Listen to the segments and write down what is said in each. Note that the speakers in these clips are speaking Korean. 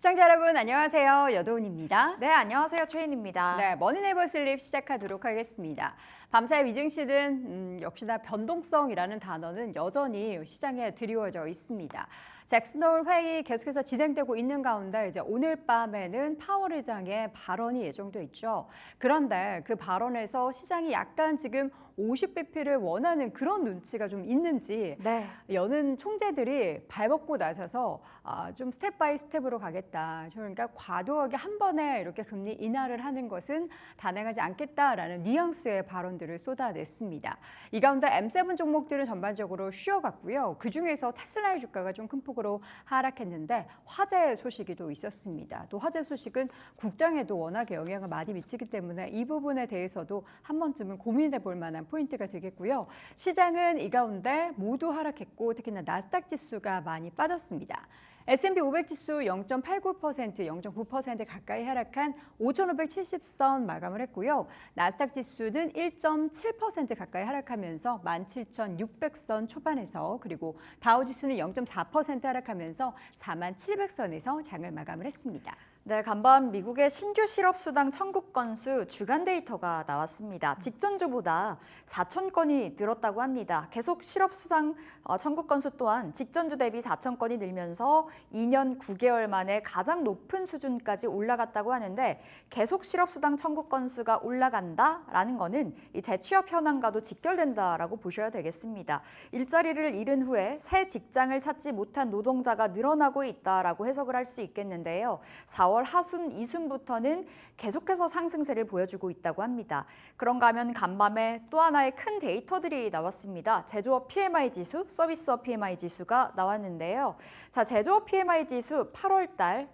시청자 여러분 안녕하세요. 여도은입니다. 네, 안녕하세요. 최인입니다. 네, 머니네이버 슬립 시작하도록 하겠습니다. 밤사이 위증시든 역시나 변동성이라는 단어는 여전히 시장에 드리워져 있습니다. 잭슨홀 회의 계속해서 진행되고 있는 가운데 이제 오늘 밤에는 파월 의장의 발언이 예정돼 있죠. 그런데 그 발언에서 시장이 약간 지금 50bp를 원하는 그런 눈치가 좀 있는지 네. 여는 총재들이 발벗고 나서서 좀 스텝 바이 스텝으로 가겠다. 그러니까 과도하게 한 번에 이렇게 금리 인하를 하는 것은 단행하지 않겠다라는 뉘앙스의 발언들을 쏟아냈습니다. 이 가운데 M7 종목들은 전반적으로 쉬어갔고요. 그중에서 테슬라의 주가가 좀 큰 폭으로 하락했는데 화재 소식이 또 있었습니다. 또 화재 소식은 국장에도 워낙에 영향을 많이 미치기 때문에 이 부분에 대해서도 한 번쯤은 고민해 볼 만한 포인트가 되겠고요. 시장은 이 가운데 모두 하락했고 특히나 나스닥 지수가 많이 빠졌습니다. S&P 500 지수 0.89%, 0.9% 가까이 하락한 5,570선 마감을 했고요. 나스닥 지수는 1.7% 가까이 하락하면서 17,600선 초반에서 그리고 다우 지수는 0.4% 하락하면서 47,700선에서 장을 마감을 했습니다. 네, 간밤 미국의 신규 실업수당 청구 건수 주간 데이터가 나왔습니다. 직전주보다 4,000건이 늘었다고 합니다. 계속 실업수당 청구 건수 또한 직전주 대비 4,000건이 늘면서 2년 9개월 만에 가장 높은 수준까지 올라갔다고 하는데 계속 실업수당 청구 건수가 올라간다라는 거는 이 재취업 현황과도 직결된다라고 보셔야 되겠습니다. 일자리를 잃은 후에 새 직장을 찾지 못한 노동자가 늘어나고 있다라고 해석을 할 수 있겠는데요. 4월 하순, 이순부터는 계속해서 상승세를 보여주고 있다고 합니다. 그런가 하면 간밤에 또 하나의 큰 데이터들이 나왔습니다. 제조업 PMI 지수, 서비스업 PMI 지수가 나왔는데요. 자, 제조업 PMI 지수 8월 달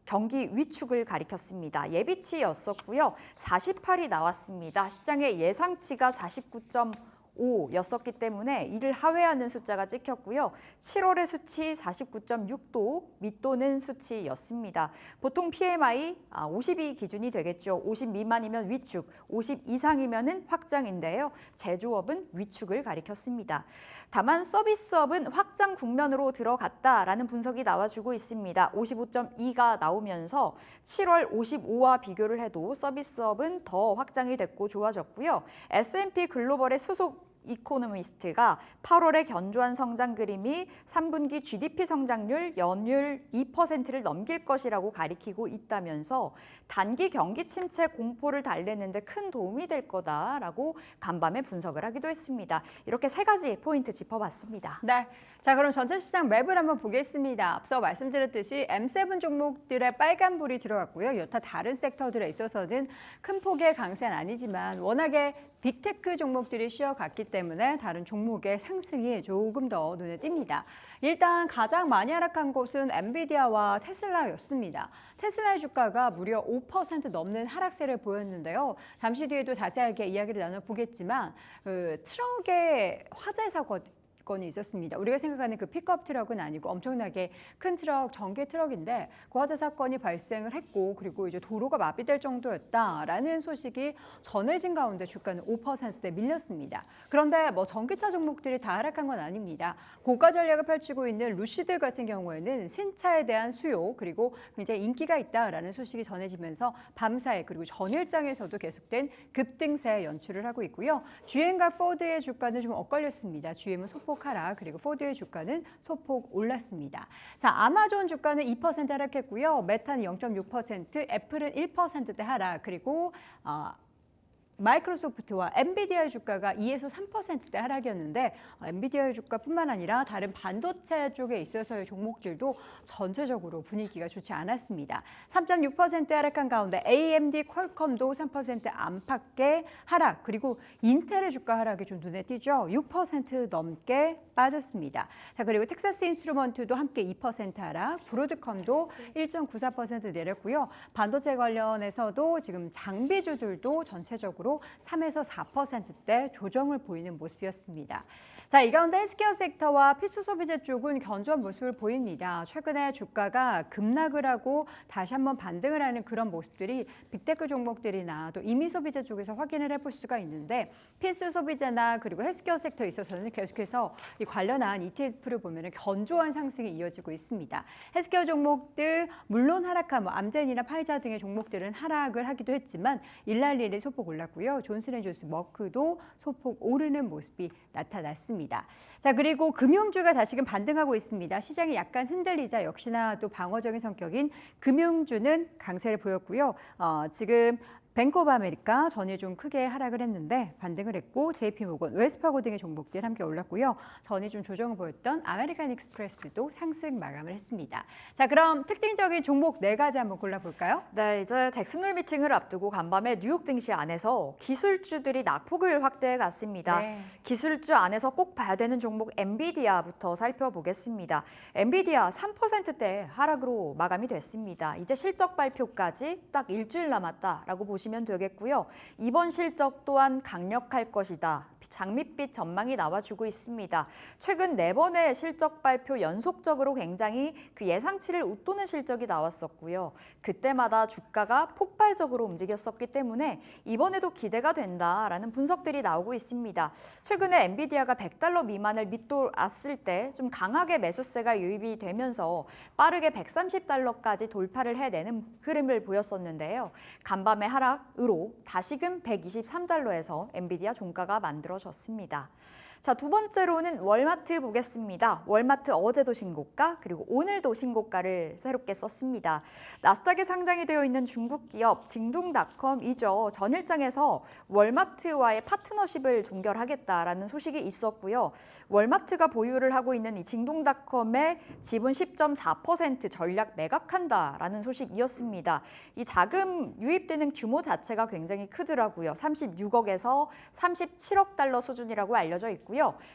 경기 위축을 가리켰습니다. 예비치였었고요. 48이 나왔습니다. 시장의 예상치가 49.5였었기 때문에 이를 하회하는 숫자가 찍혔고요. 7월의 수치 49.6도 밑도는 수치였습니다. 보통 PMI 50이 기준이 되겠죠. 50 미만이면 위축, 50 이상이면 확장인데요. 제조업은 위축을 가리켰습니다. 다만 서비스업은 확장 국면으로 들어갔다라는 분석이 나와주고 있습니다. 55.2가 나오면서 7월 55와 비교를 해도 서비스업은 더 확장이 됐고 좋아졌고요. S&P 글로벌의 수속 이코노미스트가 8월의 견조한 성장 그림이 3분기 GDP 성장률 연율 2%를 넘길 것이라고 가리키고 있다면서 단기 경기 침체 공포를 달래는 데 큰 도움이 될 거다라고 간밤에 분석을 하기도 했습니다. 이렇게 세 가지 포인트 짚어봤습니다. 네. 자, 그럼 전체 시장 맵을 한번 보겠습니다. 앞서 말씀드렸듯이 M7 종목들의 빨간불이 들어갔고요. 여타 다른 섹터들에 있어서는 큰 폭의 강세는 아니지만 워낙에 빅테크 종목들이 쉬어갔기 때문에 다른 종목의 상승이 조금 더 눈에 띕니다. 일단 가장 많이 하락한 곳은 엔비디아와 테슬라였습니다. 테슬라의 주가가 무려 5% 넘는 하락세를 보였는데요. 잠시 뒤에도 자세하게 이야기를 나눠보겠지만 트럭의 화재 사건이 있었습니다. 우리가 생각하는 그 픽업 트럭은 아니고 엄청나게 큰 트럭, 전기 트럭인데 그 화재 사건이 발생을 했고 그리고 이제 도로가 마비될 정도였다라는 소식이 전해진 가운데 주가는 5%대 밀렸습니다. 그런데 뭐 전기차 종목들이 다 하락한 건 아닙니다. 고가 전략을 펼치고 있는 루시드 같은 경우에는 신차에 대한 수요 그리고 굉장히 인기가 있다라는 소식이 전해지면서 밤사이 그리고 전일장에서도 계속된 급등세 연출을 하고 있고요. GM과 포드의 주가는 좀 엇갈렸습니다. GM은 소폭 하락 그리고 포드의 주가는 소폭 올랐습니다. 자, 아마존 주가는 2% 하락했고요. 메타는 0.6%, 애플은 1%대 하락 그리고 마이크로소프트와 엔비디아의 주가가 2에서 3%대 하락이었는데 엔비디아의 주가뿐만 아니라 다른 반도체 쪽에 있어서의 종목들도 전체적으로 분위기가 좋지 않았습니다. 3.6% 하락한 가운데 AMD, 퀄컴도 3% 안팎의 하락 그리고 인텔의 주가 하락이 좀 눈에 띄죠. 6% 넘게 빠졌습니다. 자, 그리고 텍사스 인스트루먼트도 함께 2% 하락, 브로드컴도 1.94% 내렸고요. 반도체 관련해서도 지금 장비주들도 전체적으로 3에서 4%대 조정을 보이는 모습이었습니다. 자, 이 가운데 헬스케어 섹터와 필수 소비재 쪽은 견조한 모습을 보입니다. 최근에 주가가 급락을 하고 다시 한번 반등을 하는 그런 모습들이 빅테크 종목들이나 또 이미 소비재 쪽에서 확인을 해볼 수가 있는데 필수 소비재나 그리고 헬스케어 섹터에 있어서는 계속해서 이 관련한 ETF를 보면 견조한 상승이 이어지고 있습니다. 헬스케어 종목들 물론 하락한 암젠이나 파이자 등의 종목들은 하락을 하기도 했지만 일랄리를 소폭 올랐고요. 존슨앤존슨, 머크도 소폭 오르는 모습이 나타났습니다. 자, 그리고 금융주가 다시금 반등하고 있습니다. 시장이 약간 흔들리자 역시나 또 방어적인 성격인 금융주는 강세를 보였고요. 지금 뱅크 오브 아메리카 전일 좀 크게 하락을 했는데 반등을 했고 JP모건, 웰스파고 등의 종목들 함께 올랐고요. 전일 좀 조정을 보였던 아메리칸 익스프레스도 상승 마감을 했습니다. 자, 그럼 특징적인 종목 4가지 한번 골라볼까요? 네, 이제 잭슨홀 미팅을 앞두고 간밤에 뉴욕 증시 안에서 기술주들이 낙폭을 확대해 갔습니다. 네. 기술주 안에서 꼭 봐야 되는 종목 엔비디아부터 살펴보겠습니다. 엔비디아 3%대 하락으로 마감이 됐습니다. 이제 실적 발표까지 딱 일주일 남았다라고 보시면 되겠고요. 이번 실적 또한 강력할 것이다. 장밋빛 전망이 나와주고 있습니다. 최근 4번의 실적 발표 연속적으로 굉장히 그 예상치를 웃도는 실적이 나왔었고요. 그때마다 주가가 폭발적으로 움직였었기 때문에 이번에도 기대가 된다라는 분석들이 나오고 있습니다. 최근에 엔비디아가 $100 미만을 밑돌았을 때 좀 강하게 매수세가 유입이 되면서 빠르게 $130까지 돌파를 해내는 흐름을 보였었는데요. 간밤의 하락으로 다시금 $123에서 엔비디아 종가가 만들어졌습니다. 자, 두 번째로는 월마트 보겠습니다. 월마트 어제도 신고가 그리고 오늘도 신고가를 새롭게 썼습니다. 나스닥에 상장이 되어 있는 중국 기업 징둥닷컴이죠. 전일장에서 월마트와의 파트너십을 종결하겠다라는 소식이 있었고요. 월마트가 보유를 하고 있는 이 징둥닷컴의 지분 10.4% 전략 매각한다라는 소식이었습니다. 이 자금 유입되는 규모 자체가 굉장히 크더라고요. 36억에서 37억 달러 수준이라고 알려져 있고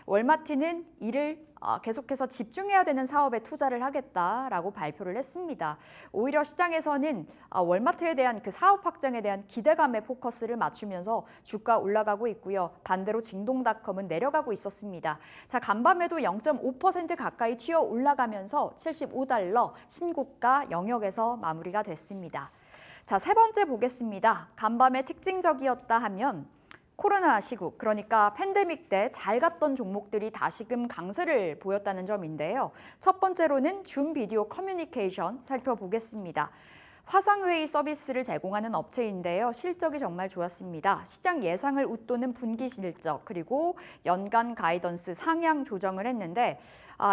월마트는 이를 계속해서 집중해야 되는 사업에 투자를 하겠다라고 발표를 했습니다. 오히려 시장에서는 월마트에 대한 그 사업 확장에 대한 기대감에 포커스를 맞추면서 주가 올라가고 있고요. 반대로 징동닷컴은 내려가고 있었습니다. 자, 간밤에도 0.5% 가까이 튀어 올라가면서 $75 신고가 영역에서 마무리가 됐습니다. 자, 세 번째 보겠습니다. 간밤에 특징적이었다 하면 코로나 시국, 그러니까 팬데믹 때 잘 갔던 종목들이 다시금 강세를 보였다는 점인데요. 첫 번째로는 줌 비디오 커뮤니케이션 살펴보겠습니다. 화상회의 서비스를 제공하는 업체인데요. 실적이 정말 좋았습니다. 시장 예상을 웃도는 분기 실적 그리고 연간 가이던스 상향 조정을 했는데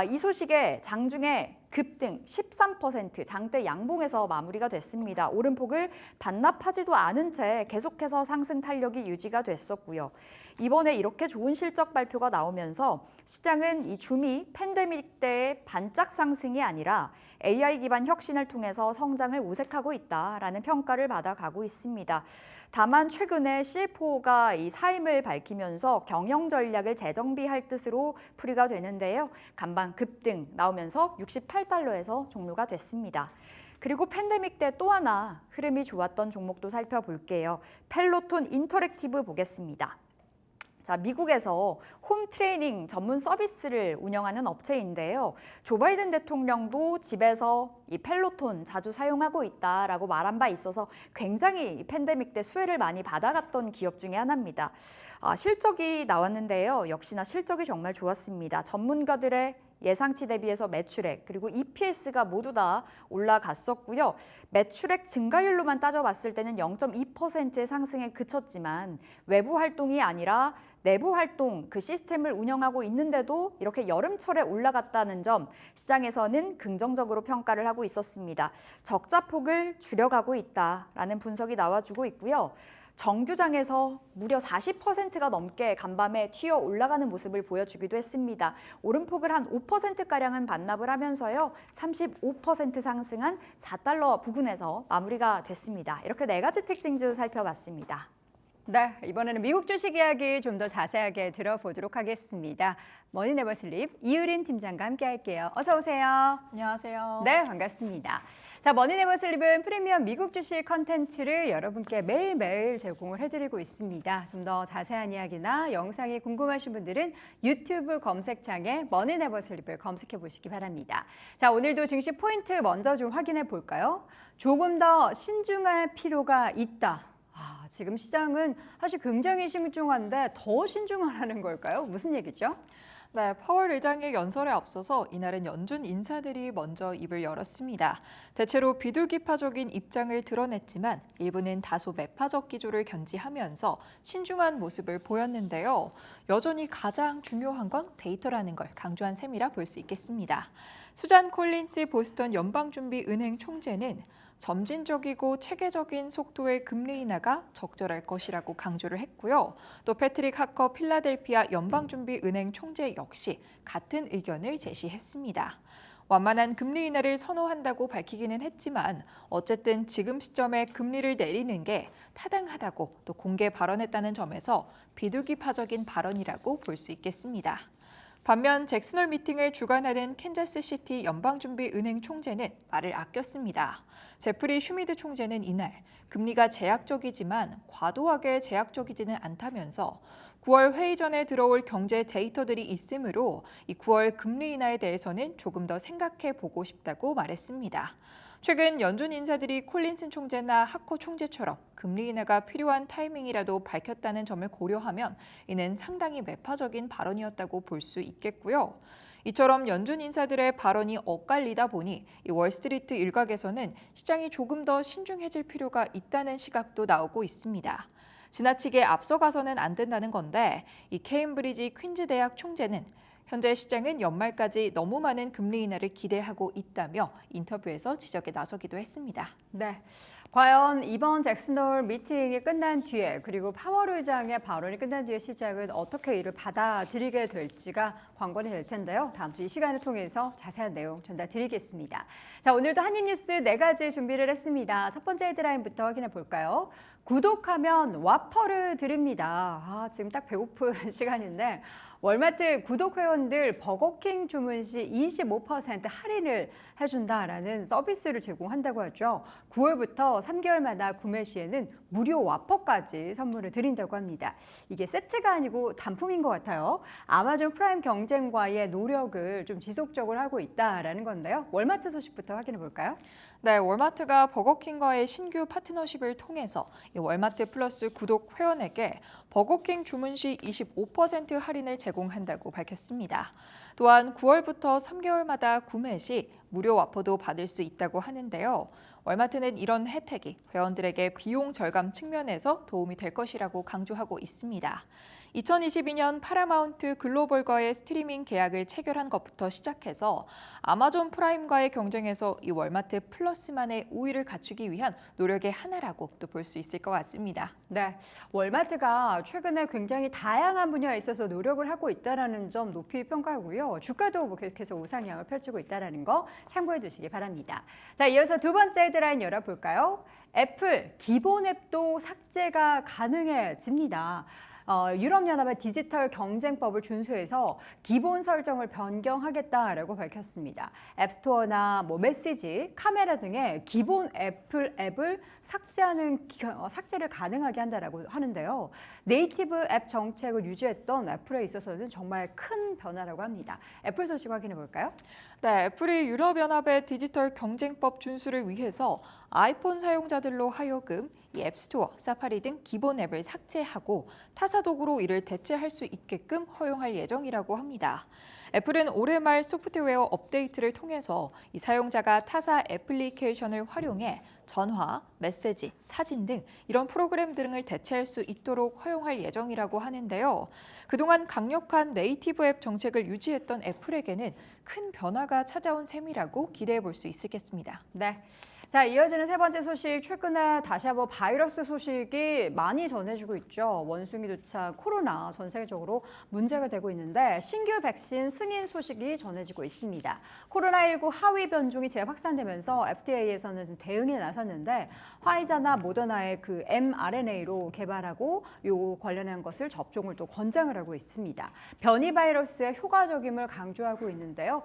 이 소식에 장중에 급등 13% 장대 양봉에서 마무리가 됐습니다. 오름폭을 반납하지도 않은 채 계속해서 상승 탄력이 유지가 됐었고요. 이번에 이렇게 좋은 실적 발표가 나오면서 시장은 이 줌이 팬데믹 때의 반짝 상승이 아니라 AI 기반 혁신을 통해서 성장을 모색하고 있다라는 평가를 받아가고 있습니다. 다만 최근에 CFO가 이 사임을 밝히면서 경영 전략을 재정비할 뜻으로 풀이가 되는데요. 간밤 급등 나오면서 $68에서 종료가 됐습니다. 그리고 팬데믹 때 또 하나 흐름이 좋았던 종목도 살펴볼게요. 펠로톤 인터랙티브 보겠습니다. 자, 미국에서 홈 트레이닝 전문 서비스를 운영하는 업체인데요. 조 바이든 대통령도 집에서 이 펠로톤 자주 사용하고 있다라고 말한 바 있어서 굉장히 이 팬데믹 때 수혜를 많이 받아갔던 기업 중에 하나입니다. 실적이 나왔는데요. 역시나 실적이 정말 좋았습니다. 전문가들의 예상치 대비해서 매출액 그리고 EPS가 모두 다 올라갔었고요. 매출액 증가율로만 따져봤을 때는 0.2%의 상승에 그쳤지만 외부 활동이 아니라 내부 활동 그 시스템을 운영하고 있는데도 이렇게 여름철에 올라갔다는 점 시장에서는 긍정적으로 평가를 하고 있었습니다. 적자폭을 줄여가고 있다라는 분석이 나와주고 있고요. 정규장에서 무려 40%가 넘게 간밤에 튀어 올라가는 모습을 보여주기도 했습니다. 오름폭을 한 5%가량은 반납을 하면서요. 35% 상승한 $4 부근에서 마무리가 됐습니다. 이렇게 4가지 특징주 살펴봤습니다. 네, 이번에는 미국 주식 이야기 좀 더 자세하게 들어보도록 하겠습니다. 머니네버슬립 이유린 팀장과 함께 할게요. 어서 오세요. 안녕하세요. 네, 반갑습니다. 자, 머니네버슬립은 프리미엄 미국 주식 컨텐츠를 여러분께 매일매일 제공을 해드리고 있습니다. 좀 더 자세한 이야기나 영상이 궁금하신 분들은 유튜브 검색창에 머니네버슬립을 검색해 보시기 바랍니다. 자, 오늘도 증시 포인트 먼저 좀 확인해 볼까요? 조금 더 신중할 필요가 있다. 지금 시장은 사실 굉장히 신중한데 더 신중하라는 걸까요? 무슨 얘기죠? 네, 파월 의장의 연설에 앞서서 이날은 연준 인사들이 먼저 입을 열었습니다. 대체로 비둘기파적인 입장을 드러냈지만 일부는 다소 매파적 기조를 견지하면서 신중한 모습을 보였는데요. 여전히 가장 중요한 건 데이터라는 걸 강조한 셈이라 볼 수 있겠습니다. 수잔 콜린스 보스턴 연방준비은행 총재는 점진적이고 체계적인 속도의 금리 인하가 적절할 것이라고 강조를 했고요. 또 패트릭 하커 필라델피아 연방준비은행 총재 역시 같은 의견을 제시했습니다. 완만한 금리 인하를 선호한다고 밝히기는 했지만 어쨌든 지금 시점에 금리를 내리는 게 타당하다고 또 공개 발언했다는 점에서 비둘기파적인 발언이라고 볼 수 있겠습니다. 반면 잭슨홀 미팅을 주관하는 캔자스시티 연방준비은행 총재는 말을 아꼈습니다. 제프리 슈미드 총재는 이날 금리가 제약적이지만 과도하게 제약적이지는 않다면서 9월 회의 전에 들어올 경제 데이터들이 있으므로 이 9월 금리 인하에 대해서는 조금 더 생각해 보고 싶다고 말했습니다. 최근 연준 인사들이 콜린슨 총재나 하커 총재처럼 금리 인하가 필요한 타이밍이라도 밝혔다는 점을 고려하면 이는 상당히 매파적인 발언이었다고 볼 수 있겠고요. 이처럼 연준 인사들의 발언이 엇갈리다 보니 이 월스트리트 일각에서는 시장이 조금 더 신중해질 필요가 있다는 시각도 나오고 있습니다. 지나치게 앞서가서는 안 된다는 건데 이 케임브리지 퀸즈 대학 총재는 현재 시장은 연말까지 너무 많은 금리 인하를 기대하고 있다며 인터뷰에서 지적에 나서기도 했습니다. 네. 과연 이번 잭슨홀 미팅이 끝난 뒤에 그리고 파월 의장의 발언이 끝난 뒤에 시장은 어떻게 이를 받아들이게 될지가 관건이 될 텐데요. 다음 주 이 시간을 통해서 자세한 내용 전달드리겠습니다. 자, 오늘도 한입뉴스 4가지 준비를 했습니다. 첫 번째 헤드라인부터 확인해 볼까요? 구독하면 와퍼를 드립니다. 지금 딱 배고픈 시간인데 월마트 구독 회원들 버거킹 주문 시 25% 할인을 해준다라는 서비스를 제공한다고 하죠. 9월부터 3개월마다 구매 시에는 무료 와퍼까지 선물을 드린다고 합니다. 이게 세트가 아니고 단품인 것 같아요. 아마존 프라임 경쟁과의 노력을 좀 지속적으로 하고 있다라는 건데요. 월마트 소식부터 확인해 볼까요? 네, 월마트가 버거킹과의 신규 파트너십을 통해서 이 월마트 플러스 구독 회원에게 버거킹 주문 시 25% 할인을 제공한다고 밝혔습니다. 또한 9월부터 3개월마다 구매 시 무료 와퍼도 받을 수 있다고 하는데요. 월마트는 이런 혜택이 회원들에게 비용 절감 측면에서 도움이 될 것이라고 강조하고 있습니다. 2022년 파라마운트 글로벌과의 스트리밍 계약을 체결한 것부터 시작해서 아마존 프라임과의 경쟁에서 이 월마트 플러스만의 우위를 갖추기 위한 노력의 하나라고 또 볼 수 있을 것 같습니다. 네, 월마트가 최근에 굉장히 다양한 분야에 있어서 노력을 하고 있다는 점 높이 평가하고요. 주가도 계속해서 우상향을 펼치고 있다는 거 참고해 두시기 바랍니다. 자, 이어서 두 번째 헤드라인 열어볼까요? 애플 기본 앱도 삭제가 가능해집니다. 유럽연합의 디지털 경쟁법을 준수해서 기본 설정을 변경하겠다라고 밝혔습니다. 앱스토어나 메시지, 카메라 등의 기본 애플 앱을 삭제를 가능하게 한다라고 하는데요. 네이티브 앱 정책을 유지했던 애플에 있어서는 정말 큰 변화라고 합니다. 애플 소식 확인해 볼까요? 네, 애플이 유럽연합의 디지털 경쟁법 준수를 위해서 아이폰 사용자들로 하여금 이 앱스토어, 사파리 등 기본 앱을 삭제하고 타사 도구로 이를 대체할 수 있게끔 허용할 예정이라고 합니다. 애플은 올해 말 소프트웨어 업데이트를 통해서 이 사용자가 타사 애플리케이션을 활용해 전화, 메시지, 사진 등 이런 프로그램 등을 대체할 수 있도록 허용할 예정이라고 하는데요. 그동안 강력한 네이티브 앱 정책을 유지했던 애플에게는 큰 변화가 찾아온 셈이라고 기대해 볼 수 있겠습니다. 네. 자, 이어지는 세 번째 소식, 최근에 다시 한번 바이러스 소식이 많이 전해지고 있죠. 원숭이 도착 코로나 전 세계적으로 문제가 되고 있는데 신규 백신 승인 소식이 전해지고 있습니다. 코로나19 하위 변종이 재확산되면서 FDA에서는 좀 대응에 나섰는데 화이자나 모더나의 그 mRNA로 개발하고 요 관련한 것을 접종을 또 권장을 하고 있습니다. 변이 바이러스의 효과적임을 강조하고 있는데요.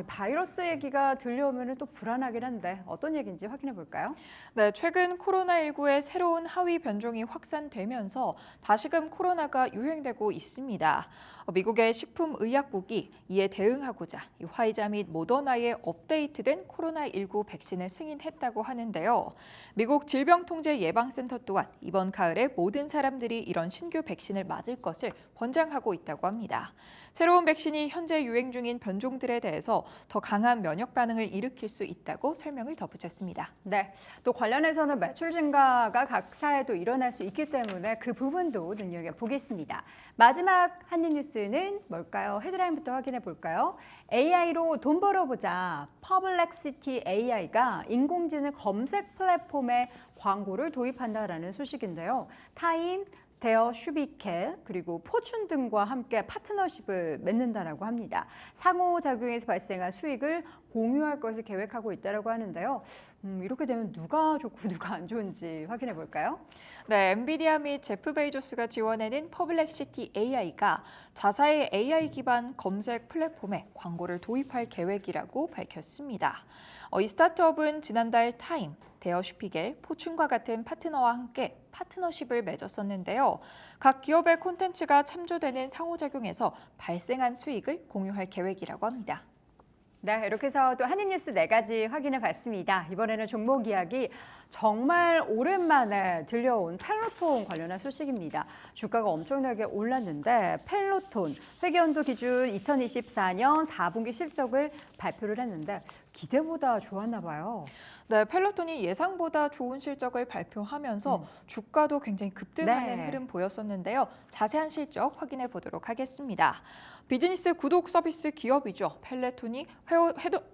바이러스 얘기가 들려오면 또 불안하긴 한데 어떤 얘기인지 확인해 볼까요? 네, 최근 코로나19의 새로운 하위 변종이 확산되면서 다시금 코로나가 유행되고 있습니다. 미국의 식품의약국이 이에 대응하고자 화이자 및 모더나의 업데이트된 코로나19 백신을 승인했다고 하는데요. 미국 질병통제예방센터 또한 이번 가을에 모든 사람들이 이런 신규 백신을 맞을 것을 권장하고 있다고 합니다. 새로운 백신이 현재 유행 중인 변종들에 대해서 더 강한 면역 반응을 일으킬 수 있다고 설명을 덧붙였습니다. 네, 또 관련해서는 매출 증가가 각 사회도 일어날 수 있기 때문에 그 부분도 눈여겨보겠습니다. 마지막 한입 뉴스는 뭘까요? 헤드라인부터 확인해 볼까요? AI로 돈 벌어보자. 퍼블렉시티 AI가 인공지능 검색 플랫폼에 광고를 도입한다라는 소식인데요. 타임, 데어 슈비켓 그리고 포춘 등과 함께 파트너십을 맺는다라고 합니다. 상호작용에서 발생한 수익을 공유할 것을 계획하고 있다고 하는데요. 이렇게 되면 누가 좋고 누가 안 좋은지 확인해 볼까요? 네, 엔비디아 및 제프 베이조스가 지원하는 퍼블렉시티 AI가 자사의 AI 기반 검색 플랫폼에 광고를 도입할 계획이라고 밝혔습니다. 이 스타트업은 지난달 타임, 데어 슈피겔, 포춘과 같은 파트너와 함께 파트너십을 맺었었는데요. 각 기업의 콘텐츠가 참조되는 상호작용에서 발생한 수익을 공유할 계획이라고 합니다. 네, 이렇게 해서 또 한입뉴스 4가지 확인해 봤습니다. 이번에는 종목 이야기 정말 오랜만에 들려온 펠로톤 관련한 소식입니다. 주가가 엄청나게 올랐는데 펠로톤 회계연도 기준 2024년 4분기 실적을 발표를 했는데 기대보다 좋았나 봐요. 네, 펠로톤이 예상보다 좋은 실적을 발표하면서 주가도 굉장히 급등하는 네. 흐름 보였었는데요. 자세한 실적 확인해 보도록 하겠습니다. 비즈니스 구독 서비스 기업이죠. 펠로톤이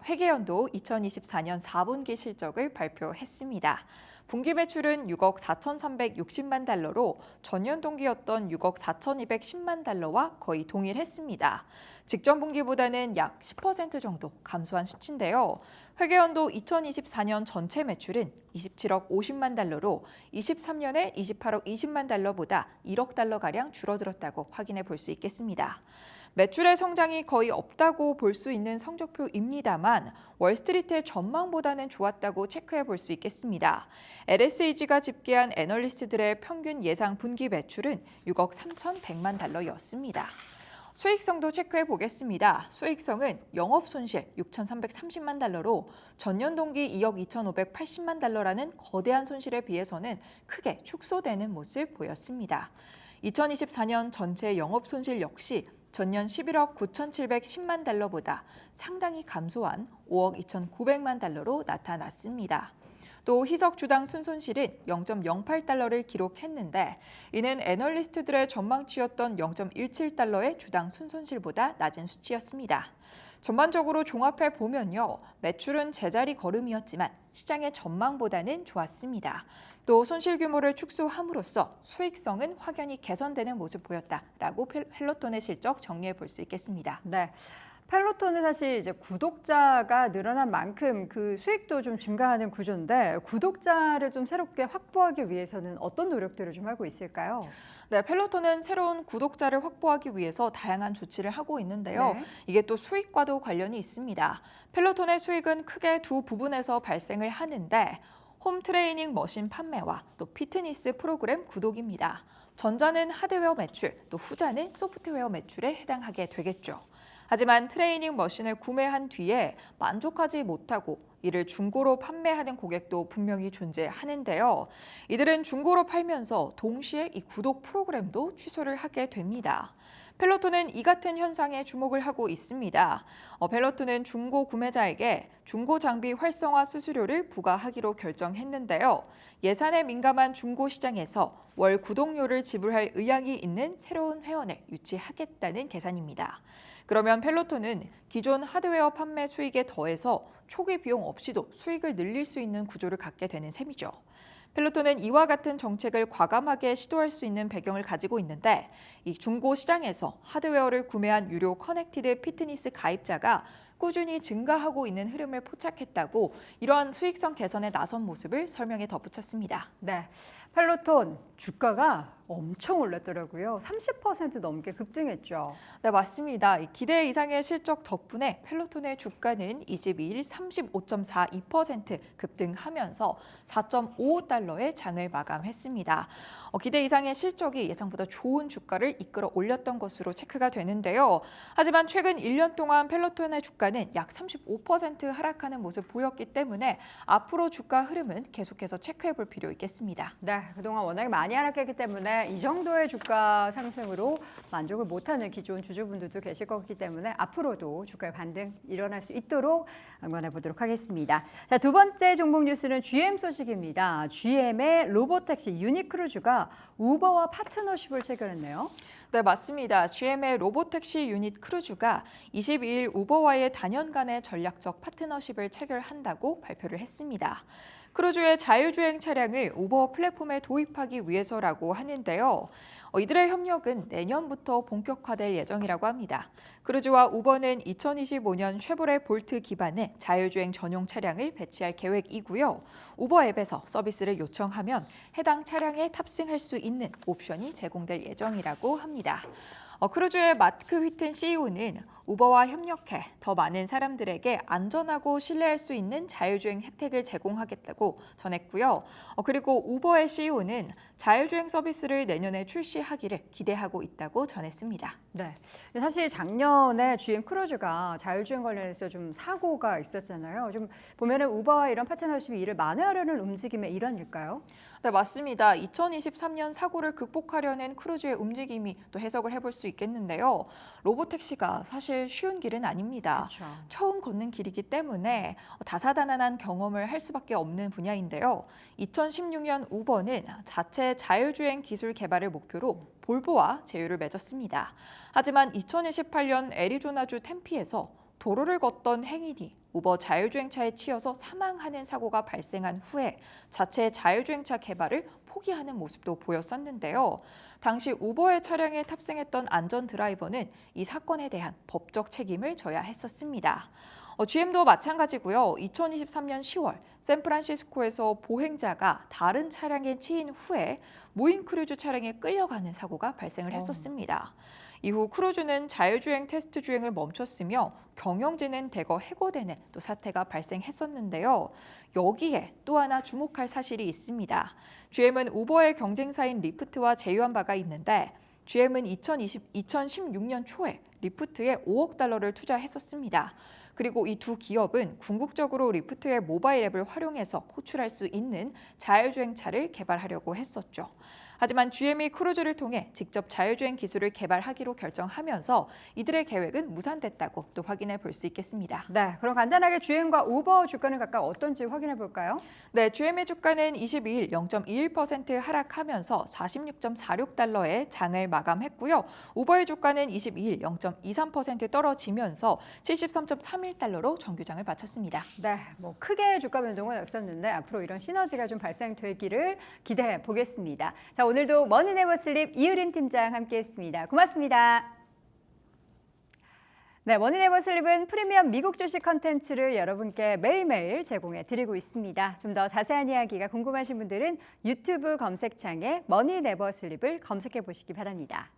회계연도 2024년 4분기 실적을 발표했습니다. 분기 매출은 6억 4,360만 달러로 전년 동기였던 6억 4,210만 달러와 거의 동일했습니다. 직전 분기보다는 약 10% 정도 감소한 수치인데요. 회계연도 2024년 전체 매출은 27억 50만 달러로 23년에 28억 20만 달러보다 1억 달러가량 줄어들었다고 확인해 볼 수 있겠습니다. 매출의 성장이 거의 없다고 볼 수 있는 성적표입니다만 월스트리트의 전망보다는 좋았다고 체크해 볼 수 있겠습니다. LSEG가 집계한 애널리스트들의 평균 예상 분기 매출은 6억 3,100만 달러였습니다. 수익성도 체크해 보겠습니다. 수익성은 영업 손실 6,330만 달러로 전년 동기 2억 2,580만 달러라는 거대한 손실에 비해서는 크게 축소되는 모습 보였습니다. 2024년 전체 영업 손실 역시 전년 11억 9,710만 달러보다 상당히 감소한 5억 2,900만 달러로 나타났습니다. 또 희석 주당 순손실은 0.08달러를 기록했는데 이는 애널리스트들의 전망치였던 0.17달러의 주당 순손실보다 낮은 수치였습니다. 전반적으로 종합해 보면요. 매출은 제자리 걸음이었지만 시장의 전망보다는 좋았습니다. 또 손실 규모를 축소함으로써 수익성은 확연히 개선되는 모습 보였다라고 펠로톤의 실적 정리해 볼 수 있겠습니다. 네. 펠로톤은 사실 이제 구독자가 늘어난 만큼 그 수익도 좀 증가하는 구조인데 구독자를 좀 새롭게 확보하기 위해서는 어떤 노력들을 좀 하고 있을까요? 네, 펠로톤은 새로운 구독자를 확보하기 위해서 다양한 조치를 하고 있는데요. 네. 이게 또 수익과도 관련이 있습니다. 펠로톤의 수익은 크게 두 부분에서 발생을 하는데 홈 트레이닝 머신 판매와 또 피트니스 프로그램 구독입니다. 전자는 하드웨어 매출, 또 후자는 소프트웨어 매출에 해당하게 되겠죠. 하지만 트레이닝 머신을 구매한 뒤에 만족하지 못하고 이를 중고로 판매하는 고객도 분명히 존재하는데요. 이들은 중고로 팔면서 동시에 이 구독 프로그램도 취소를 하게 됩니다. 펠로톤은 이 같은 현상에 주목을 하고 있습니다. 펠로톤은 중고 구매자에게 중고 장비 활성화 수수료를 부과하기로 결정했는데요. 예산에 민감한 중고 시장에서 월 구독료를 지불할 의향이 있는 새로운 회원을 유치하겠다는 계산입니다. 그러면 펠로톤은 기존 하드웨어 판매 수익에 더해서 초기 비용 없이도 수익을 늘릴 수 있는 구조를 갖게 되는 셈이죠. 펠로톤은 이와 같은 정책을 과감하게 시도할 수 있는 배경을 가지고 있는데 이 중고 시장에서 하드웨어를 구매한 유료 커넥티드 피트니스 가입자가 꾸준히 증가하고 있는 흐름을 포착했다고 이러한 수익성 개선에 나선 모습을 설명에 덧붙였습니다. 네, 펠로톤 주가가 엄청 올랐더라고요. 30% 넘게 급등했죠. 네, 맞습니다. 기대 이상의 실적 덕분에 펠로톤의 주가는 22일 35.42% 급등하면서 4.55달러의 장을 마감했습니다. 기대 이상의 실적이 예상보다 좋은 주가를 이끌어 올렸던 것으로 체크가 되는데요. 하지만 최근 1년 동안 펠로톤의 주가는 약 35% 하락하는 모습 보였기 때문에 앞으로 주가 흐름은 계속해서 체크해 볼 필요 있겠습니다. 네, 그동안 워낙에 많이 하락했기 때문에 이 정도의 주가 상승으로 만족을 못하는 기존 주주분들도 계실 거기 때문에 앞으로도 주가의 반등 일어날 수 있도록 응원해 보도록 하겠습니다. 자, 두 번째 종목 뉴스는 GM 소식입니다. GM의 로보택시 유니크루즈가 우버와 파트너십을 체결했네요. 네, 맞습니다. GM의 로보택시 유닛 크루즈가 22일 우버와의 단연간의 전략적 파트너십을 체결한다고 발표를 했습니다. 크루즈의 자율주행 차량을 우버 플랫폼에 도입하기 위해서라고 하는데요. 이들의 협력은 내년부터 본격화될 예정이라고 합니다. 크루즈와 우버는 2025년 쉐보레 볼트 기반의 자율주행 전용 차량을 배치할 계획이고요. 우버 앱에서 서비스를 요청하면 해당 차량에 탑승할 수 있는 옵션이 제공될 예정이라고 합니다. 크루즈의 마크 휘튼 CEO는 우버와 협력해 더 많은 사람들에게 안전하고 신뢰할 수 있는 자율주행 혜택을 제공하겠다고 전했고요. 그리고 우버의 CEO는 자율주행 서비스를 내년에 출시하기를 기대하고 있다고 전했습니다. 네, 사실 작년에 GM 크루즈가 자율주행 관련해서 좀 사고가 있었잖아요. 좀 보면은 우버와 이런 파트너십이 이를 만회하려는 움직임의 일환일까요? 네, 맞습니다. 2023년 사고를 극복하려는 크루즈의 움직임이 또 해석을 해볼 수 있겠는데요. 로보택시가 사실 쉬운 길은 아닙니다. 그렇죠. 처음 걷는 길이기 때문에 다사다난한 경험을 할 수밖에 없는 분야인데요. 2016년 우버는 자체 자율주행 기술 개발을 목표로 볼보와 제휴를 맺었습니다. 하지만 2028년 애리조나주 템피에서 도로를 걷던 행인이 우버 자율주행차에 치여서 사망하는 사고가 발생한 후에 자체 자율주행차 개발을 포기하는 모습도 보였었는데요. 당시 우버의 차량에 탑승했던 안전 드라이버는 이 사건에 대한 법적 책임을 져야 했었습니다. GM도 마찬가지고요. 2023년 10월 샌프란시스코에서 보행자가 다른 차량에 치인 후에 무인 크루즈 차량에 끌려가는 사고가 발생을 했었습니다. 이후 크루즈는 자율주행 테스트 주행을 멈췄으며 경영진은 대거 해고되는 또 사태가 발생했었는데요. 여기에 또 하나 주목할 사실이 있습니다. GM은 우버의 경쟁사인 리프트와 제휴한 바가 있는데 GM은 2016년 초에 리프트에 5억 달러를 투자했었습니다. 그리고 이 두 기업은 궁극적으로 리프트의 모바일 앱을 활용해서 호출할 수 있는 자율주행차를 개발하려고 했었죠. 하지만 GM이 크루즈를 통해 직접 자율주행 기술을 개발하기로 결정하면서 이들의 계획은 무산됐다고 또 확인해 볼 수 있겠습니다. 네, 그럼 간단하게 GM과 우버 주가는 각각 어떤지 확인해 볼까요? 네, GM의 주가는 22일 0.21% 하락하면서 46.46달러에 장을 마감했고요. 우버의 주가는 22일 0.23% 떨어지면서 73.31달러로 정규장을 마쳤습니다. 네, 뭐 크게 주가 변동은 없었는데 앞으로 이런 시너지가 좀 발생되기를 기대해 보겠습니다. 자, 오늘도 머니네버슬립 이유림 팀장 함께했습니다. 고맙습니다. 네, 머니네버슬립은 프리미엄 미국 주식 컨텐츠를 여러분께 매일매일 제공해 드리고 있습니다. 좀 더 자세한 이야기가 궁금하신 분들은 유튜브 검색창에 머니네버슬립을 검색해 보시기 바랍니다.